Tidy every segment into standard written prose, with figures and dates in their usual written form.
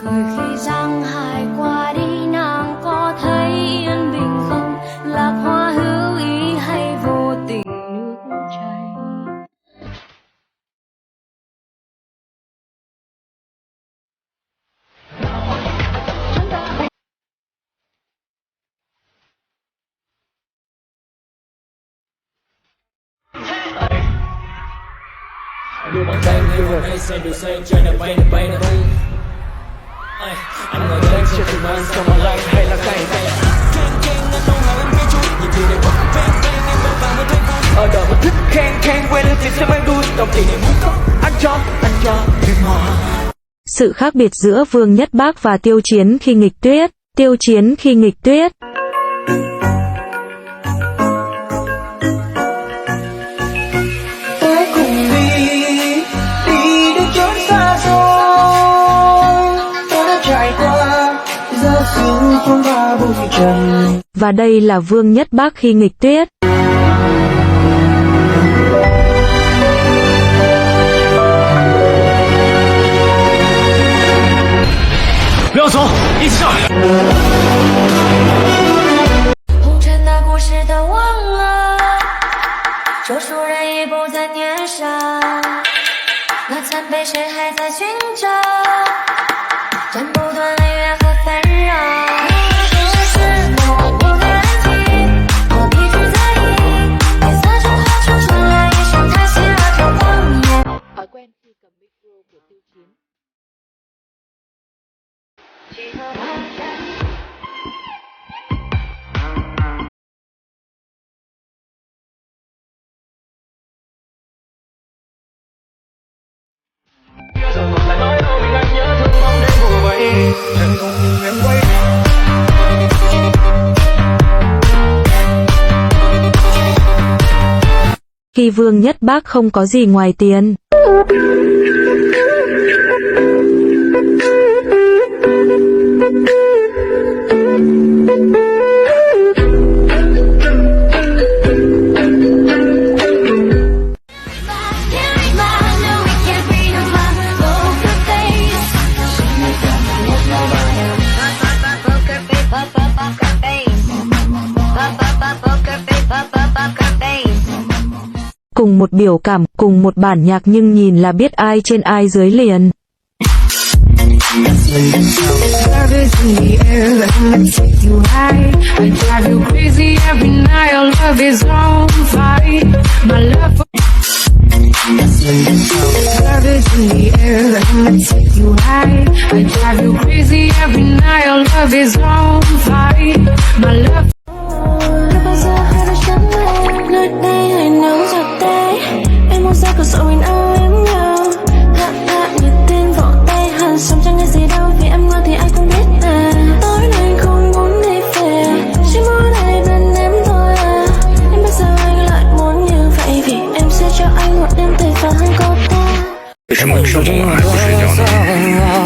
cười khi giang hải qua đi, nàng có thấy yên bình không? Lạc hoa hữu ý hay vô tình nước chảy? Đưa bàn tay người vào đây xem được say trời này bay nè anh ngồi đây trên từng anh sao mà like hay là cay ở đời mình thích khen quên thì sẽ mang đuôi đồng tiền này muốn có anh cho đừng mò. Sự khác biệt giữa Vương Nhất Bác và Tiêu Chiến khi nghịch tuyết. Tiêu Chiến khi nghịch tuyết. Và đây là Vương Nhất Bác khi nghịch tuyết. Khi Vương Nhất Bác không có gì ngoài tiền. Cùng một biểu cảm, cùng một bản nhạc nhưng nhìn là biết ai trên ai dưới liền.为什么说这么爱不睡觉呢？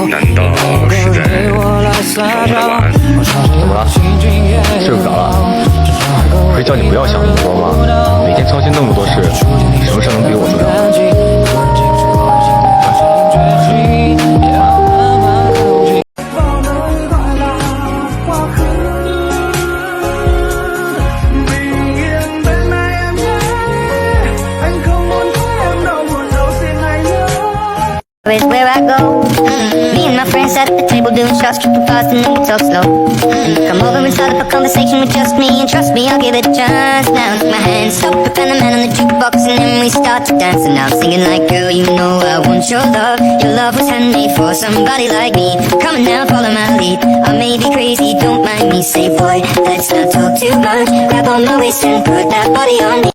难道是在等我的晚安？怎么了？睡不着了？可以叫你不要想那么多吗？每天操心那么多事，什么事能比我重要？Where I go, me and my friends at the table doing shots, tripping fast and then we talk slow. Come over and start up a conversation with just me, and trust me, I'll give it a chance. Now take my hand, stop it, and the man on the jukebox, and then we start to dance. And now I'm singing like, girl, you know I want your love. Your love was handmade for somebody like me. Come on now, follow my lead. I may be crazy, don't mind me. Say, boy, let's not talk too much. Grab on my waist and put that body on me.